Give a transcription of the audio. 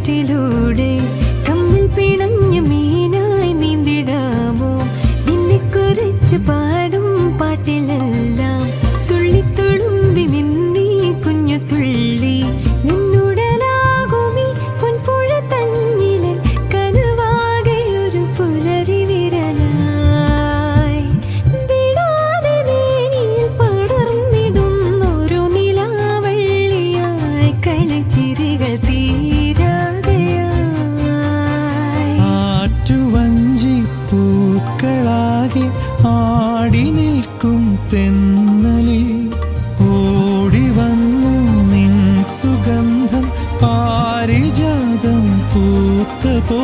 കാറ്റിലൂടെ കമ്മിൽ പിണഞ്ഞ മീനായി നീന്തിടാമോ? നിന്നെ കുറിച്ച് പാടും പാട്ടിലെല്ലാം തുള്ളിത്തുളുമ്പി മിന്നി കുഞ്ഞു തുള്ളി നിന്നുടലാകുമീ പൊൻപുഴ തന്നിലെ കനവാകെ ഒരു പുലരി വിരലായി വിടാതെ മേനിയിൽ പടർന്നിടുന്നൊരു നിലാവള്ളിയായി കളിച്ചിരികൾ പൂക്കളാകെ ആടി നിൽക്കും തെന്നലിൽ ഓടി വന്നു നിൻ സുഗന്ധം പാരിജാതം പൂത്ത പോ